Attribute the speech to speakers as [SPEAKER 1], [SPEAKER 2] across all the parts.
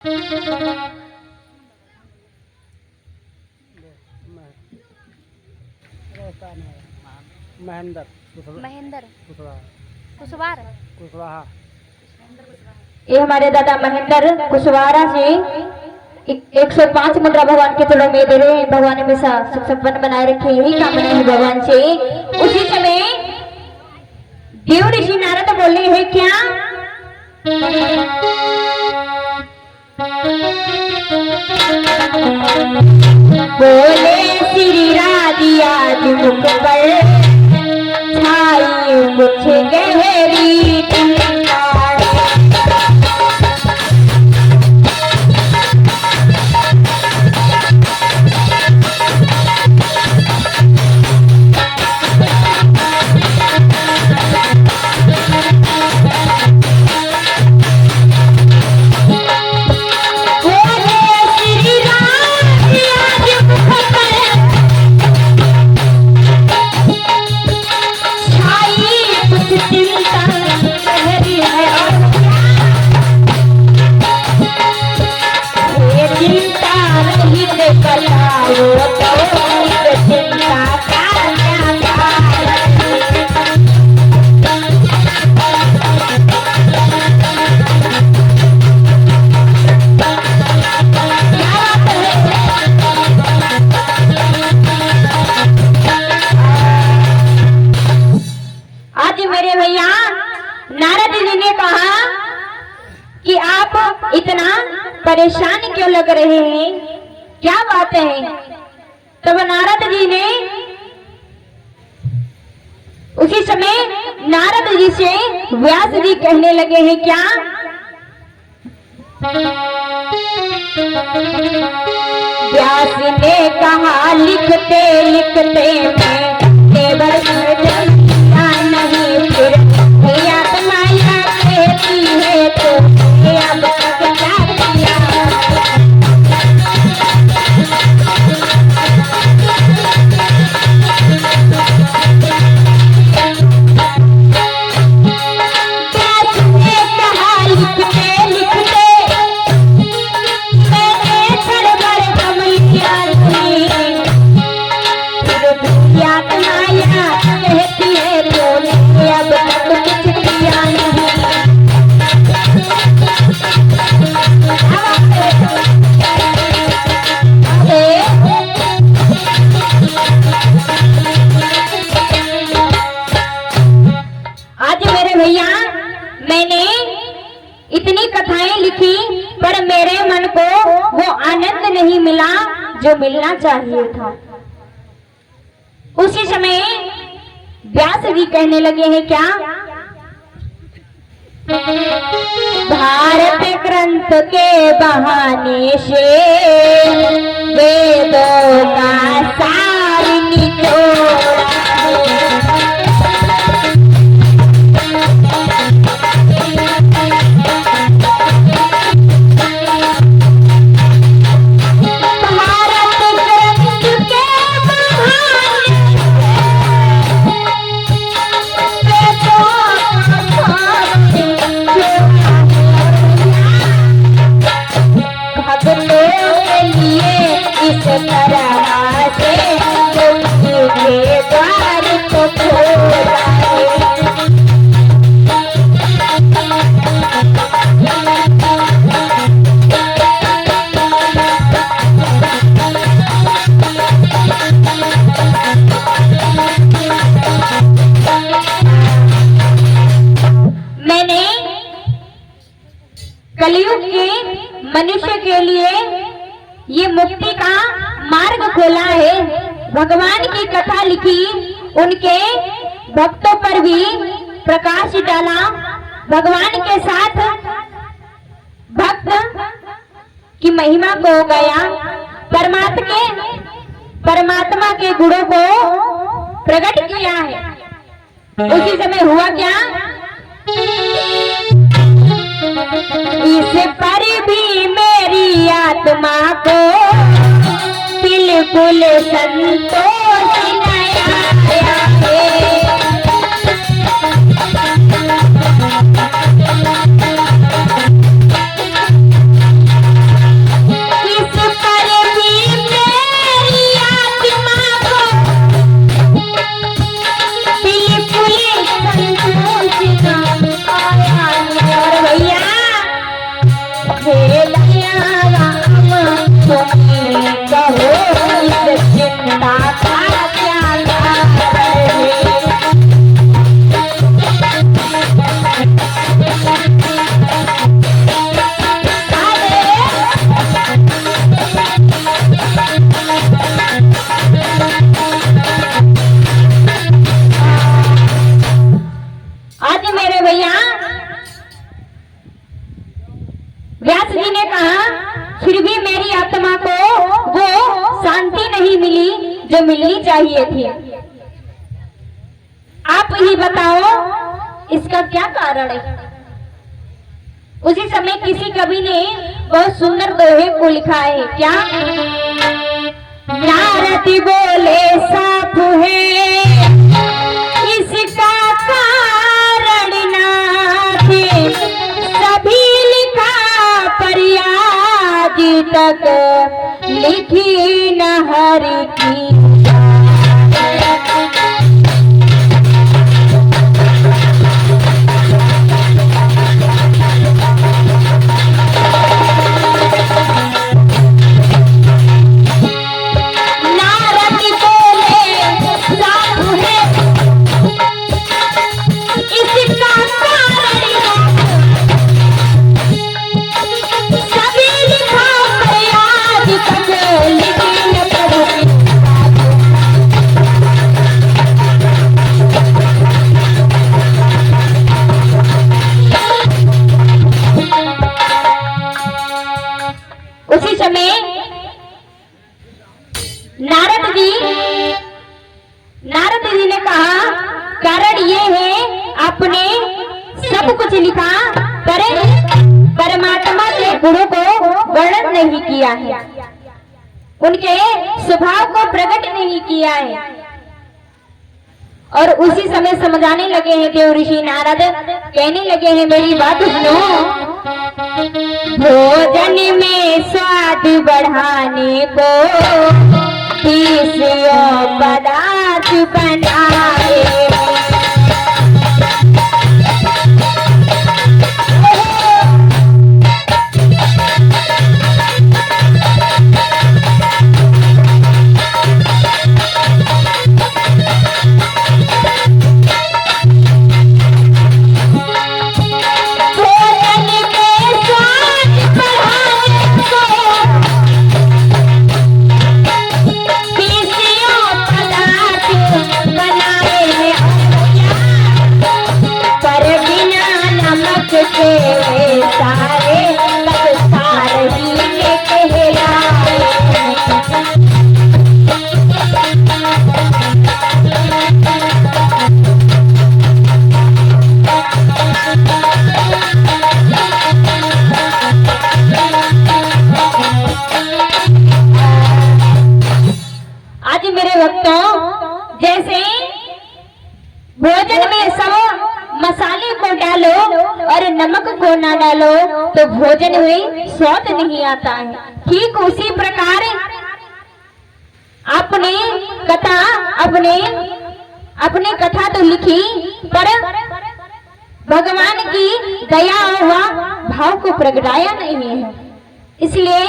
[SPEAKER 1] महेंद्र
[SPEAKER 2] महेंद्र
[SPEAKER 1] कुशवाहा
[SPEAKER 2] कुशवाहा।
[SPEAKER 3] ये हमारे दादा महेंद्र कुशवाहा जी 105 मुद्रा भगवान के चरणों में दे रहे हैं। भगवान हमेशा सुख संपन्न बनाए रखे, यही कामना है भगवान से। उसी समय देव ऋषि नारद बोले हैं क्या, बोले श्री राधि आज मुख पर छाई कुछ गहरी चिंता। नारद जी ने कहा कि आप इतना परेशान क्यों लग रहे हैं, क्या बात है। तब नारद जी ने उसी समय नारद जी से व्यास जी कहने लगे हैं क्या, व्यास ने कहा लिखते लिखते मैं केवल नहीं फिर आत्मा कहती है तो अब तक क्या किया। मैंने इतनी कथाएं लिखी पर मेरे मन को वो आनंद नहीं मिला जो मिलना चाहिए था। उसी समय व्यास जी कहने लगे हैं क्या, भारत ग्रंथ के बहाने से वेदों का सार निचोड़ा कलयुग के मनुष्य के लिए ये मुक्ति का मार्ग खोला है। भगवान की कथा लिखी, उनके भक्तों पर भी प्रकाश डाला। भगवान के साथ भक्त की महिमा को गया, परमात्मा के गुणों को प्रकट किया है। उसी समय हुआ क्या, इस पर भी मेरी आत्मा को बिल्कुल संतोष नहीं आया है। खेलया राम तुम्हें कहो इस चिंता का क्या कारण है। आज मेरे भैया व्यास जी ने कहा फिर भी मेरी आत्मा को वो शांति नहीं मिली जो मिलनी चाहिए थी। आप ही बताओ इसका क्या कारण है। उसी समय किसी कवि ने बहुत सुंदर दोहे को लिखा है। क्या? नारद बोले साफ है इसका कारण नाथ, सभी लिखा पर आज तक लिखी न हरि की। उसी समय नारद जी ने कहा कारण ये है आपने सब कुछ लिखा पर परमात्मा के गुणों को वर्णन नहीं किया है, उनके स्वभाव को प्रकट नहीं किया है। और उसी समय समझाने लगे हैं देव ऋषि नारद, कहने लगे हैं मेरी बात सुनो। भोजन में स्वाद बढ़ाने को 30 पदार्थ बनाए, जैसे भोजन में सब मसाले को डालो और नमक को ना डालो तो भोजन में स्वाद नहीं आता है, ठीक उसी प्रकार आपने अपने कथा तो लिखी पर भगवान की दया और भाव को प्रगटाया नहीं है, इसलिए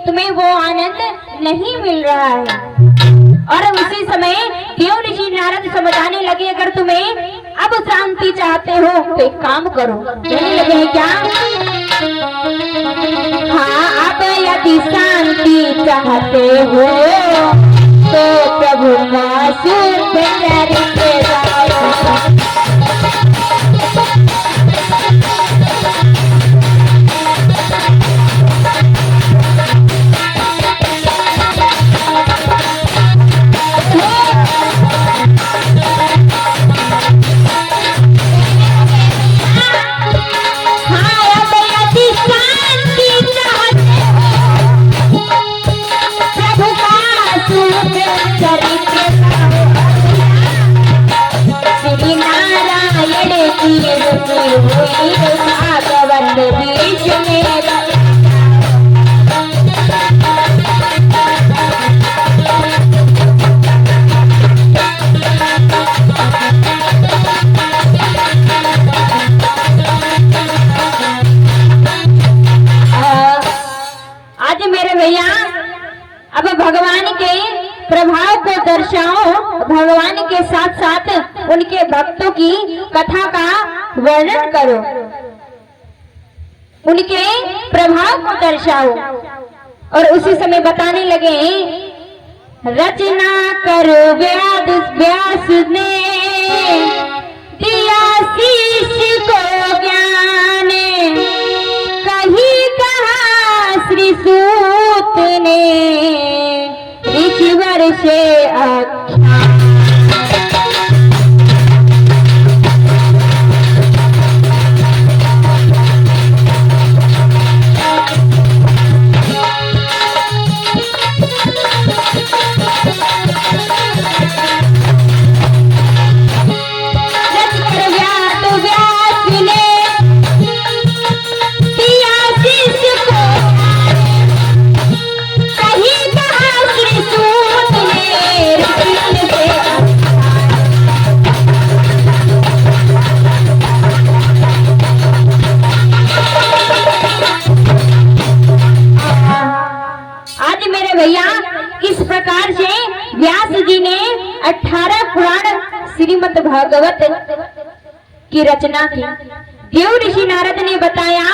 [SPEAKER 3] तुम्हें वो आनंद नहीं मिल रहा है। और उसी समय देव ऋषि नारद समझाने लगे अगर तुम्हें अब शांति चाहते हो तो एक काम करो। कहने लगे हैं क्या? हाँ, आप यदि शांति चाहते हो तो प्रभु का सुख करके जाओ। भगवान के प्रभाव को दर्शाओ, भगवान के साथ साथ उनके भक्तों की कथा का वर्णन करो, उनके प्रभाव को दर्शाओ। और उसी समय बताने लगे, रचना कर व्यास ने दिया शीश को ज्ञान, कहीं कहा श्री सूत ने ऋषिवर से आख्यान। व्यास जी ने 18 पुराण श्रीमद् भागवत की रचना की। देव ऋषि नारद ने बताया,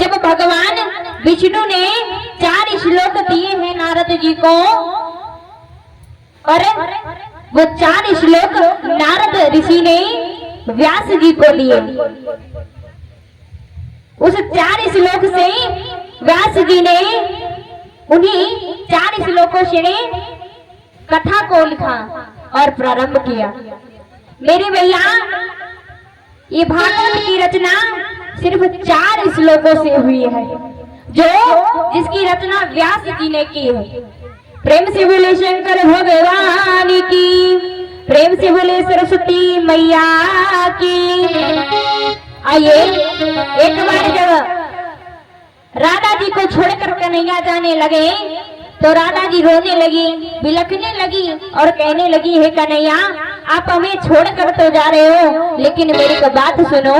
[SPEAKER 3] जब भगवान विष्णु ने 4 श्लोक दिए हैं नारद जी को, और वो 4 श्लोक नारद ऋषि ने व्यास जी को दिए। उस 4 श्लोक से व्यास जी ने उन्हीं 4 श्लोकों से कथा को लिखा और प्रारंभ किया। मेरे भैया, ये भागवत की रचना सिर्फ 4 श्लोकों से हुई है, जिसकी रचना व्यास जी ने की है। प्रेम से बोले शंकर भगवान की, प्रेम से बोले सरस्वती मैया की। आइए, एक बार जब राधा जी को छोड़कर कन्हैया जाने लगे तो राधा जी रोने लगी, बिलखने लगी और कहने लगी, हे कन्हैया, आप हमें छोड़कर तो जा रहे हो, लेकिन मेरी को बात सुनो।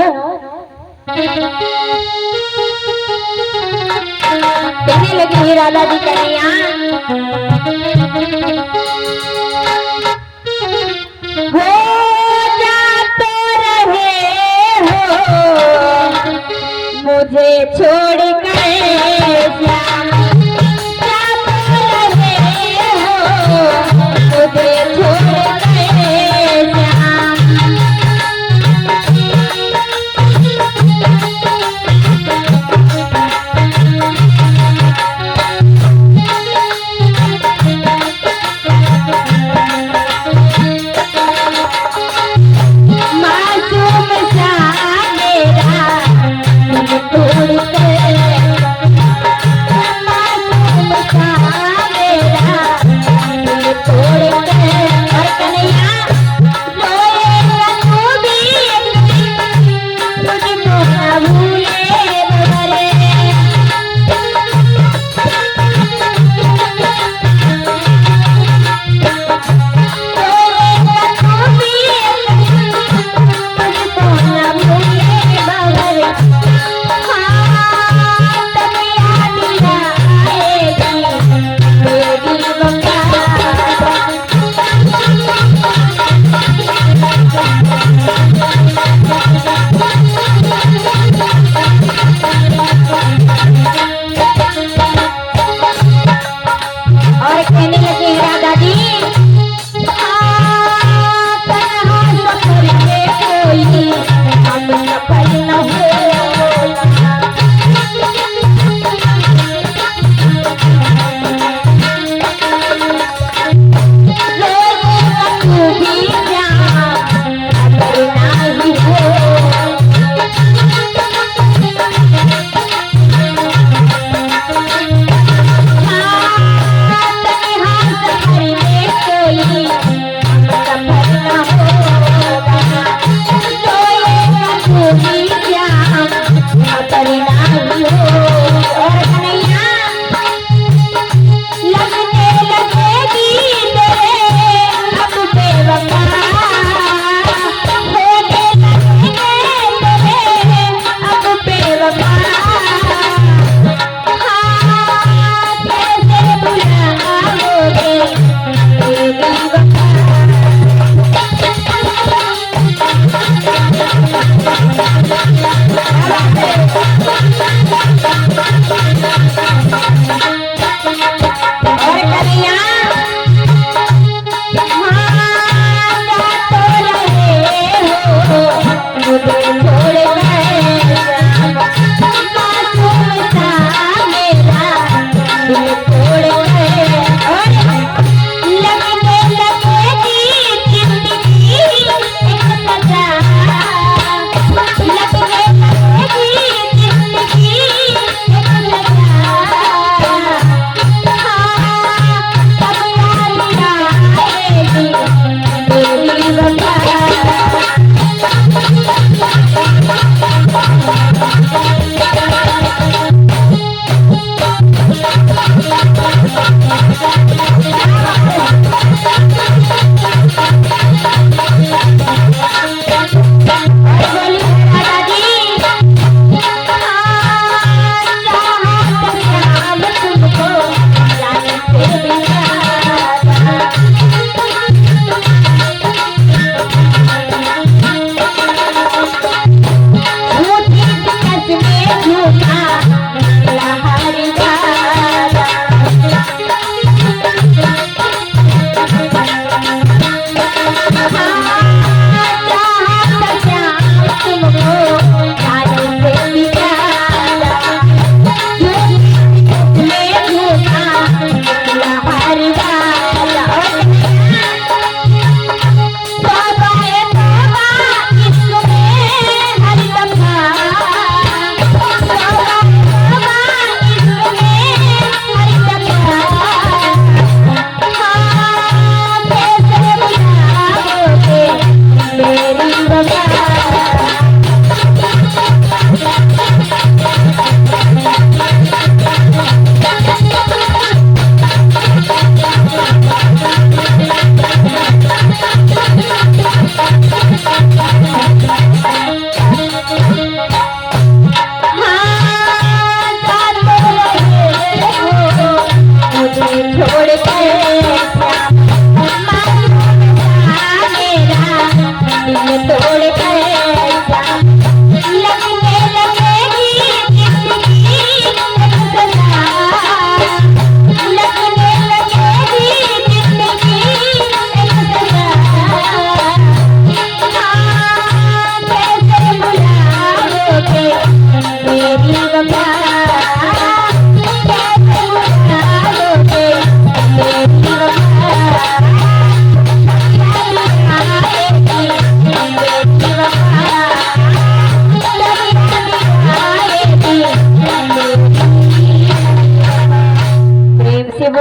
[SPEAKER 3] कहने लगी, हे राधा जी, कन्हैया, हो जा तो रहे हो मुझे छोड़ कर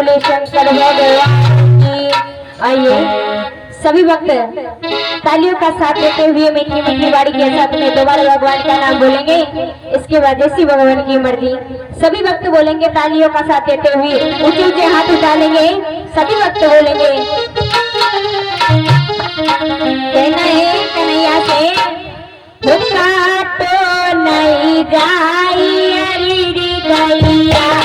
[SPEAKER 3] बोले शंकर भगवान की। आइए सभी भक्त तालियों का साथ देते हुए मीठी मीठी वाणी के साथ में दोबारा भगवान का नाम बोलेंगे। इसके बाद जैसी भगवान की मर्जी सभी भक्त बोलेंगे तालियों का साथ देते हुए, ऊंचे ऊंचे हाथ उठाएंगे, सभी भक्त बोलेंगे कहना है कन्हैया से हुक्का तो नहीं जाई अरी गैया